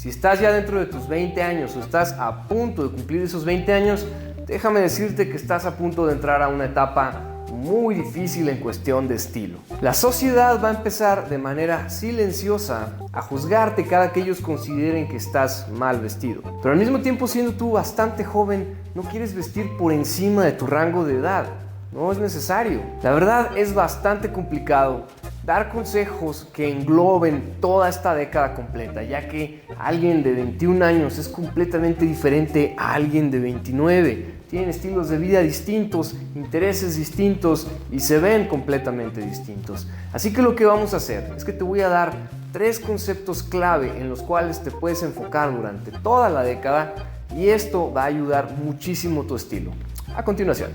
Si estás ya dentro de tus 20 años o estás a punto de cumplir esos 20 años, déjame decirte que estás a punto de entrar a una etapa muy difícil en cuestión de estilo. La sociedad va a empezar de manera silenciosa a juzgarte cada que ellos consideren que estás mal vestido. Pero al mismo tiempo, siendo tú bastante joven, no quieres vestir por encima de tu rango de edad. No es necesario. La verdad es bastante complicado dar consejos que engloben toda esta década completa, ya que alguien de 21 años es completamente diferente a alguien de 29. Tienen estilos de vida distintos, intereses distintos y se ven completamente distintos. Así que lo que vamos a hacer es que te voy a dar 3 conceptos clave en los cuales te puedes enfocar durante toda la década y esto va a ayudar muchísimo tu estilo. A continuación.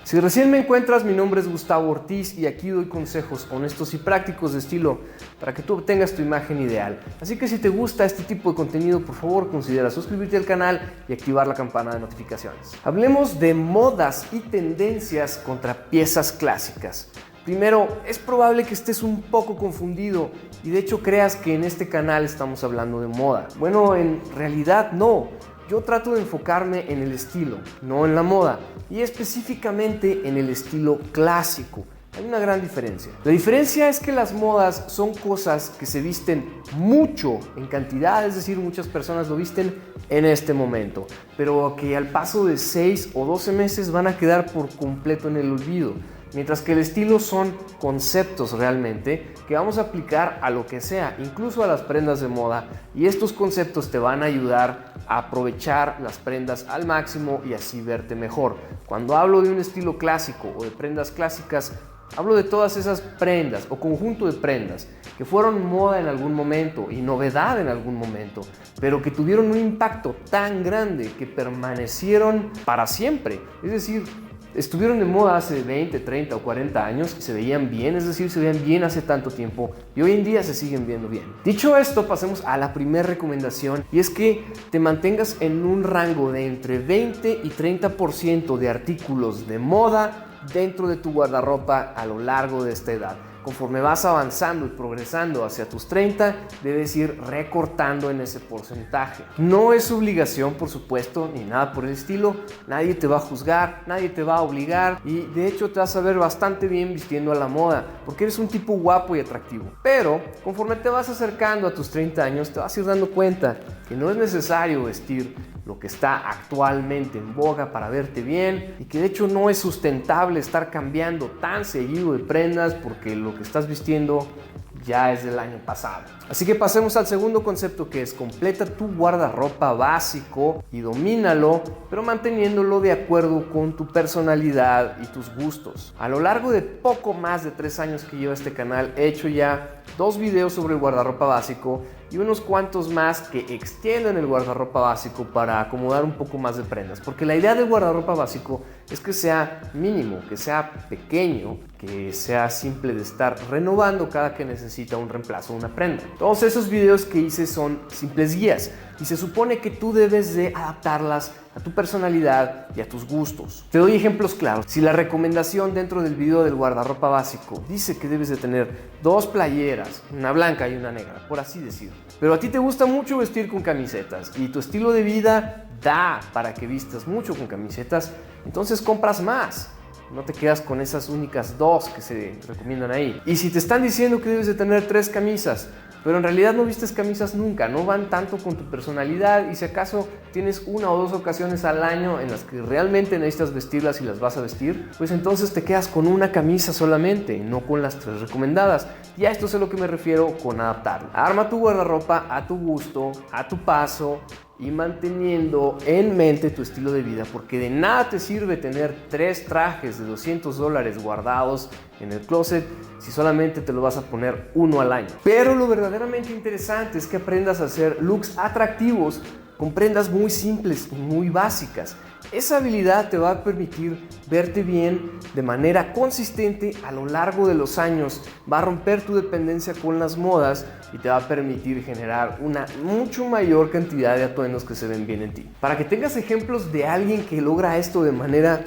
Si recién me encuentras, mi nombre es Gustavo Ortiz y aquí doy consejos honestos y prácticos de estilo para que tú obtengas tu imagen ideal. Así que si te gusta este tipo de contenido, por favor considera suscribirte al canal y activar la campana de notificaciones. Hablemos de modas y tendencias contra piezas clásicas. Primero, es probable que estés un poco confundido y de hecho creas que en este canal estamos hablando de moda. Bueno, en realidad no. Yo trato de enfocarme en el estilo, no en la moda, y específicamente en el estilo clásico. Hay una gran diferencia. La diferencia es que las modas son cosas que se visten mucho en cantidad, es decir, muchas personas lo visten en este momento, pero que al paso de 6 o 12 meses van a quedar por completo en el olvido. Mientras que el estilo son conceptos realmente que vamos a aplicar a lo que sea, incluso a las prendas de moda, y estos conceptos te van a ayudar a aprovechar las prendas al máximo y así verte mejor. Cuando hablo de un estilo clásico o de prendas clásicas, hablo de todas esas prendas o conjunto de prendas que fueron moda en algún momento y novedad en algún momento, pero que tuvieron un impacto tan grande que permanecieron para siempre. Es decir, estuvieron de moda hace 20, 30 o 40 años y se veían bien, es decir, se veían bien hace tanto tiempo y hoy en día se siguen viendo bien. Dicho esto, pasemos a la primera recomendación y es que te mantengas en un rango de entre 20 y 30% de artículos de moda dentro de tu guardarropa a lo largo de esta edad. Conforme vas avanzando y progresando hacia tus 30, debes ir recortando en ese porcentaje. No es obligación, por supuesto, ni nada por el estilo. Nadie te va a juzgar, nadie te va a obligar y de hecho te vas a ver bastante bien vistiendo a la moda porque eres un tipo guapo y atractivo. Pero conforme te vas acercando a tus 30 años, te vas a ir dando cuenta que no es necesario vestir lo que está actualmente en boga para verte bien y que de hecho no es sustentable estar cambiando tan seguido de prendas porque lo que estás vistiendo ya es del año pasado. Así que pasemos al segundo concepto, que es completa tu guardarropa básico y domínalo, pero manteniéndolo de acuerdo con tu personalidad y tus gustos. A lo largo de poco más de 3 años que lleva este canal, he hecho ya 2 videos sobre el guardarropa básico y unos cuantos más que extienden el guardarropa básico para acomodar un poco más de prendas, porque la idea del guardarropa básico es que sea mínimo, que sea pequeño, que sea simple de estar renovando cada que necesita un reemplazo o una prenda. Todos esos videos que hice son simples guías y se supone que tú debes de adaptarlas a tu personalidad y a tus gustos. Te doy ejemplos claros. Si la recomendación dentro del video del guardarropa básico dice que debes de tener 2 playeras, una blanca y una negra, por así decirlo, pero a ti te gusta mucho vestir con camisetas y tu estilo de vida da para que vistas mucho con camisetas, entonces compras más. No te quedas con esas únicas 2 que se recomiendan ahí. Y si te están diciendo que debes de tener 3 camisas, pero en realidad no vistes camisas nunca, no van tanto con tu personalidad y si acaso tienes 1 o 2 ocasiones al año en las que realmente necesitas vestirlas y las vas a vestir, pues entonces te quedas con una camisa solamente, no con las 3 recomendadas. Y a esto es a lo que me refiero con adaptarlo. Arma tu guardarropa a tu gusto, a tu paso y manteniendo en mente tu estilo de vida, porque de nada te sirve tener 3 trajes de $200 guardados en el closet si solamente te lo vas a poner 1 al año. Pero lo verdaderamente interesante es que aprendas a hacer looks atractivos con prendas muy simples y muy básicas. Esa habilidad te va a permitir verte bien de manera consistente a lo largo de los años, va a romper tu dependencia con las modas y te va a permitir generar una mucho mayor cantidad de atuendos que se ven bien en ti. Para que tengas ejemplos de alguien que logra esto de manera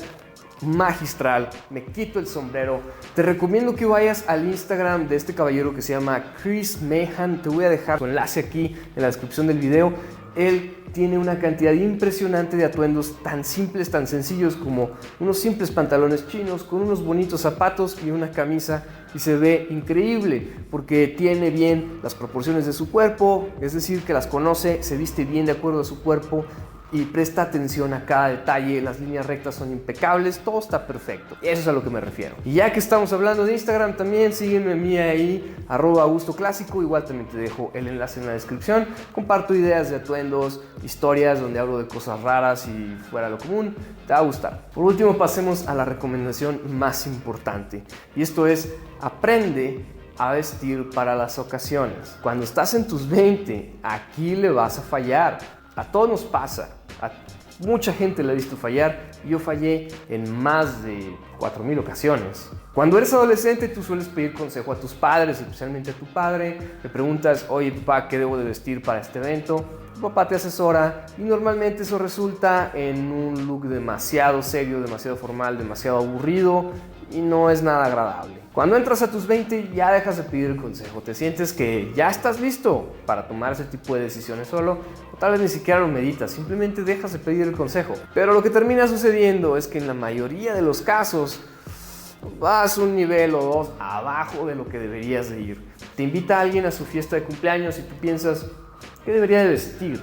magistral, me quito el sombrero. Te recomiendo que vayas al Instagram de este caballero que se llama Chris Meehan. Te voy a dejar su enlace aquí en la descripción del video. Él tiene una cantidad impresionante de atuendos tan simples, tan sencillos como unos simples pantalones chinos con unos bonitos zapatos y una camisa, y se ve increíble porque tiene bien las proporciones de su cuerpo, es decir, que las conoce, se viste bien de acuerdo a su cuerpo y presta atención a cada detalle. Las líneas rectas son impecables, todo está perfecto. Eso es a lo que me refiero. Y ya que estamos hablando de Instagram, también sígueme a mí ahí, @AugustoClásico. Igual también te dejo el enlace en la descripción. Comparto ideas de atuendos, historias donde hablo de cosas raras y fuera de lo común. Te va a gustar. Por último, pasemos a la recomendación más importante. Y esto es: aprende a vestir para las ocasiones. Cuando estás en tus 20, aquí le vas a fallar. A todos nos pasa, a mucha gente le he visto fallar, y yo fallé en más de 4000 ocasiones. Cuando eres adolescente, tú sueles pedir consejo a tus padres, especialmente a tu padre. Le preguntas: oye papá, ¿qué debo de vestir para este evento? Tu papá te asesora y normalmente eso resulta en un look demasiado serio, demasiado formal, demasiado aburrido y no es nada agradable. Cuando entras a tus 20 ya dejas de pedir el consejo, te sientes que ya estás listo para tomar ese tipo de decisiones solo, o tal vez ni siquiera lo meditas, simplemente dejas de pedir el consejo. Pero lo que termina sucediendo es que en la mayoría de los casos vas un nivel o dos abajo de lo que deberías de ir. Te invita a alguien a su fiesta de cumpleaños y tú piensas: ¿qué debería de vestir?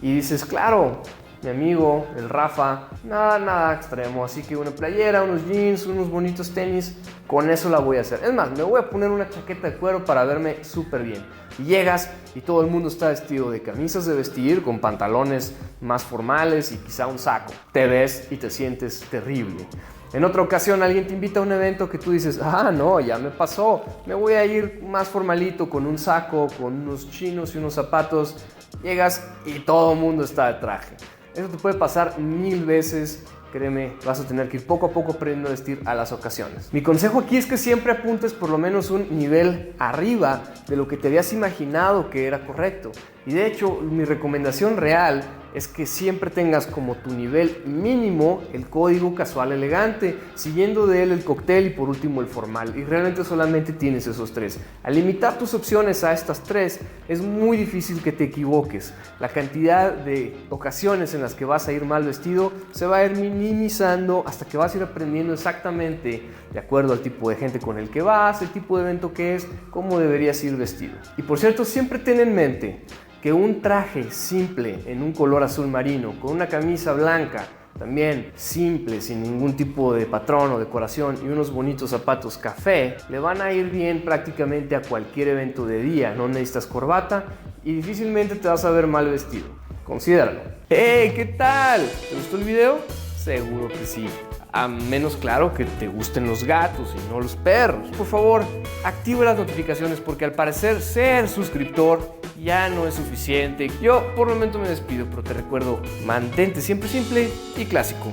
Y dices: claro, mi amigo, el Rafa, nada extremo, así que una playera, unos jeans, unos bonitos tenis, con eso la voy a hacer. Es más, me voy a poner una chaqueta de cuero para verme súper bien. Y llegas y todo el mundo está vestido de camisas de vestir, con pantalones más formales y quizá un saco. Te ves y te sientes terrible. En otra ocasión alguien te invita a un evento que tú dices: no, ya me pasó, me voy a ir más formalito, con un saco, con unos chinos y unos zapatos. Llegas y todo el mundo está de traje. Eso te puede pasar 1000 veces, créeme, vas a tener que ir poco a poco aprendiendo a vestir a las ocasiones. Mi consejo aquí es que siempre apuntes por lo menos un nivel arriba de lo que te habías imaginado que era correcto. Y de hecho, mi recomendación real es que siempre tengas como tu nivel mínimo el código casual elegante, siguiendo de él el cóctel y por último el formal. Y realmente solamente tienes esos tres. Al limitar tus opciones a estas tres, es muy difícil que te equivoques. La cantidad de ocasiones en las que vas a ir mal vestido se va a ir minimizando hasta que vas a ir aprendiendo exactamente, de acuerdo al tipo de gente con el que vas, el tipo de evento que es, cómo deberías ir vestido. Y por cierto, siempre ten en mente que un traje simple en un color azul marino, con una camisa blanca, también simple, sin ningún tipo de patrón o decoración, y unos bonitos zapatos café, le van a ir bien prácticamente a cualquier evento de día. No necesitas corbata y difícilmente te vas a ver mal vestido. Considéralo. ¡Hey! ¿Qué tal? ¿Te gustó el video? Seguro que sí. A menos, claro, que te gusten los gatos y no los perros. Por favor, activa las notificaciones porque al parecer ser suscriptor ya no es suficiente. Yo por el momento me despido, pero te recuerdo: mantente siempre simple y clásico.